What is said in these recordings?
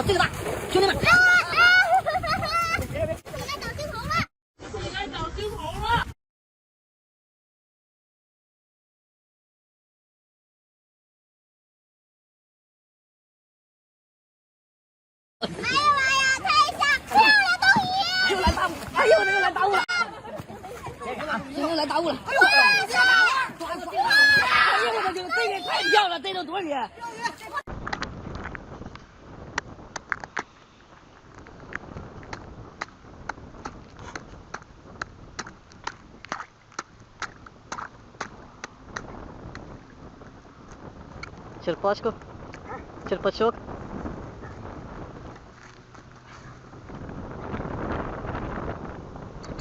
这个大，兄弟们。哎呀妈呀！看一下，漂亮东西！又来大雾！哎呦，又来大雾了！又来大雾了！哎呦，抓住！哎呦，我的天，这个太漂亮，这能多少钱？Черпачку? Черпачок?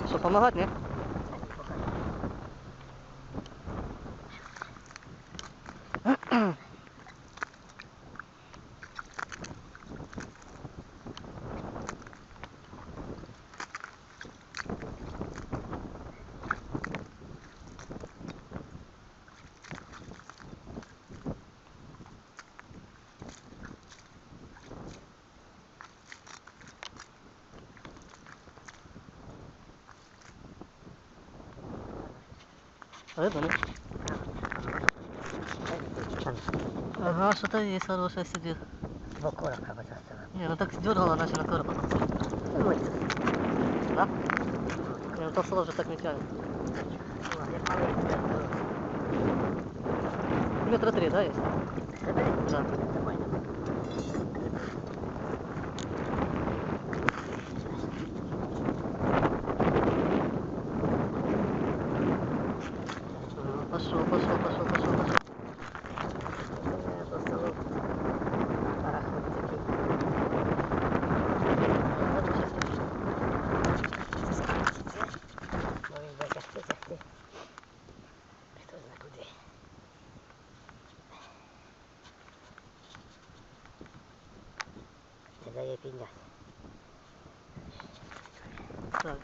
Что, помогать, не? Рыба, не? Ага, что-то есть хорошее сидит. В окорах кабача. Не, ну так дергала, начала короб. Да? Не, ну толстого уже так не тянет. Метра 3, да, есть? Да. Пошел. Дає підняти. Так.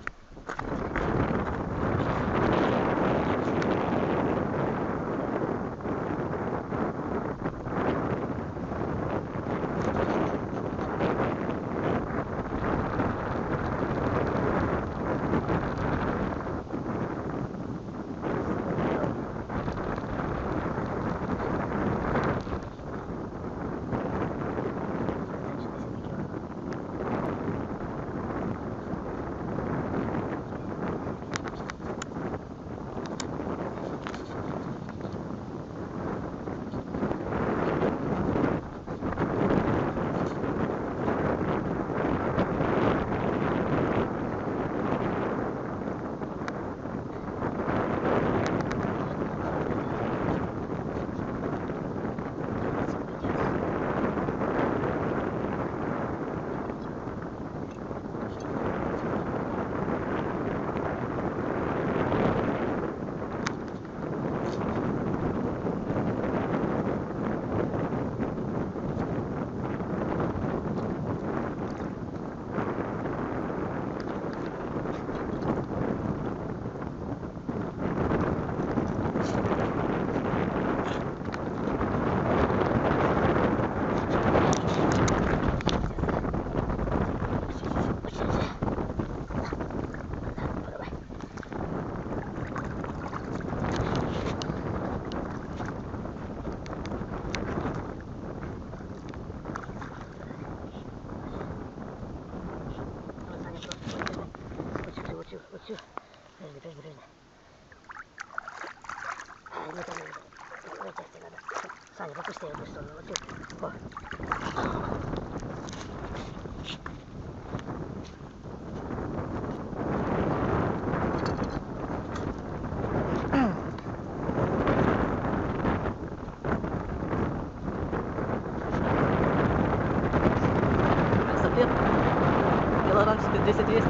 Оцю. Подожди. Ну там вытягти надо. Саня, попусти одну сторону. Оцю. О. Сапет. Килограмм 10 есть.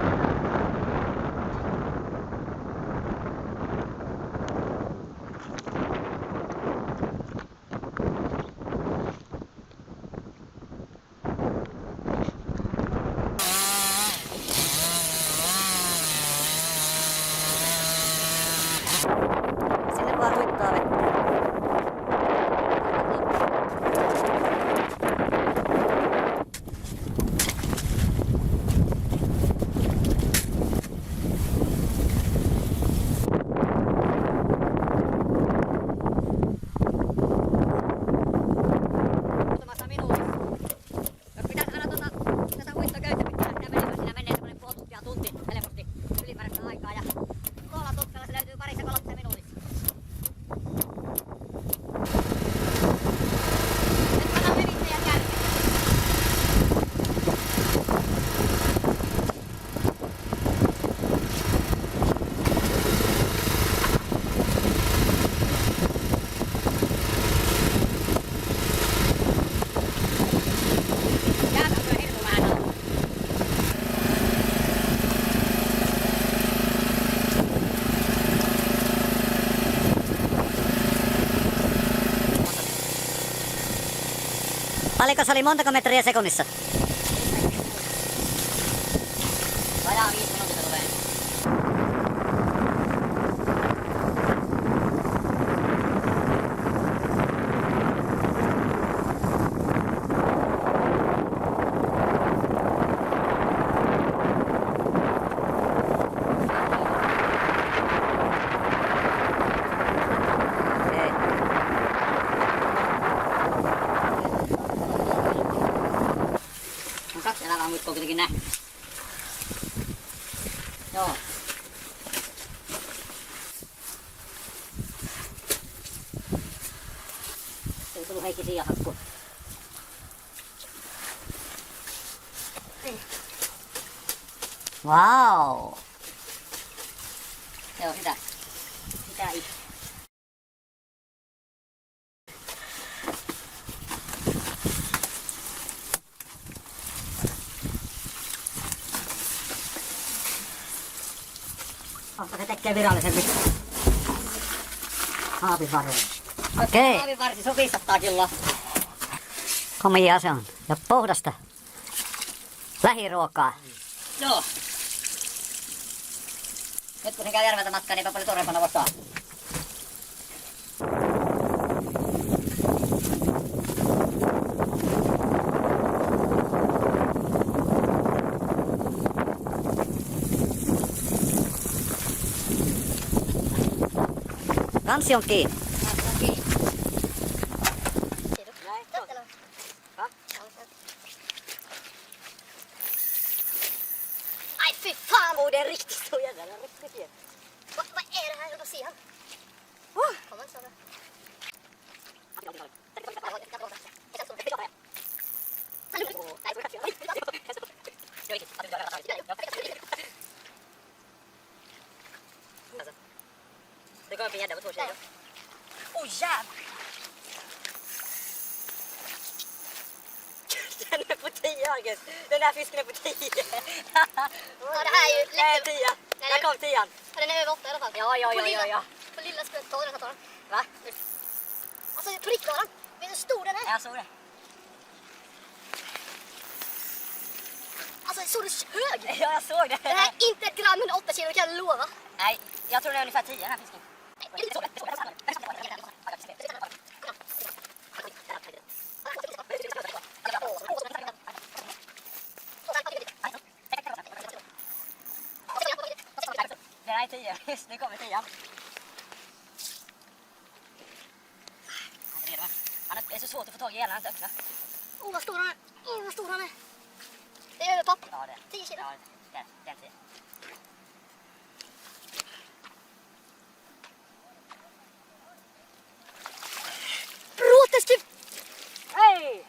Paljonko se oli, montako metriä sekunnissa? Vajaa 5 minuuttia tulee. On 2 elävää muikkoa kuitenkin nähnyt. Joo. Se on tullut Heikki siiahakku. Vau! Joo, sitä. Sitä itse. Onko se tekee virallisemmin? Aapivarvi. Okei. Aapivarsi, se on 500 kiloa. Komiaa se on. Ja puhdasta. Lähiruokaa. Joo. Nyt kun se käy järveltä matkaa, niin paljon torempana vastaan. Kansi on kiinni. Aj, fy fan! Åh, det är riktigt stor jävla. Den är riktigt fet. Vad är det här? Jag ser han. Kommer inte så här. Det går upp en gädda på 2 kilo. Åh jävlar! Den är på 10, August. Den här fisken är på 10. Ja, det här är ju Nej, lätt. 10. Där kom 10. Den är över 8 i alla fall. Ja. På lilla ska jag ta den. Va? Alltså på riktigt Adam. Vet du hur stor den är? Jag såg det. Alltså så du hög. Ja, jag såg det. Den här är inte ett gram under 8 kilo, kan jag lova. Nej, jag tror det är ungefär 10 den här fisken. Den här är 10. Just nu kommer 10. Det är så svårt att få tag i hela, han inte öppna. Vad stor han är. Vad stor han är. Det är över papp. Ja, det är 10 kilo. Ja, den 10. Bråtestyp. Hej!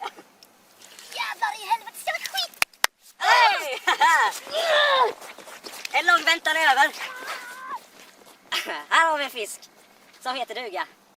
Jävlar i helvete, ska vi skit. Hej! En lång väntan är över. Här har vi en fisk som heter duga.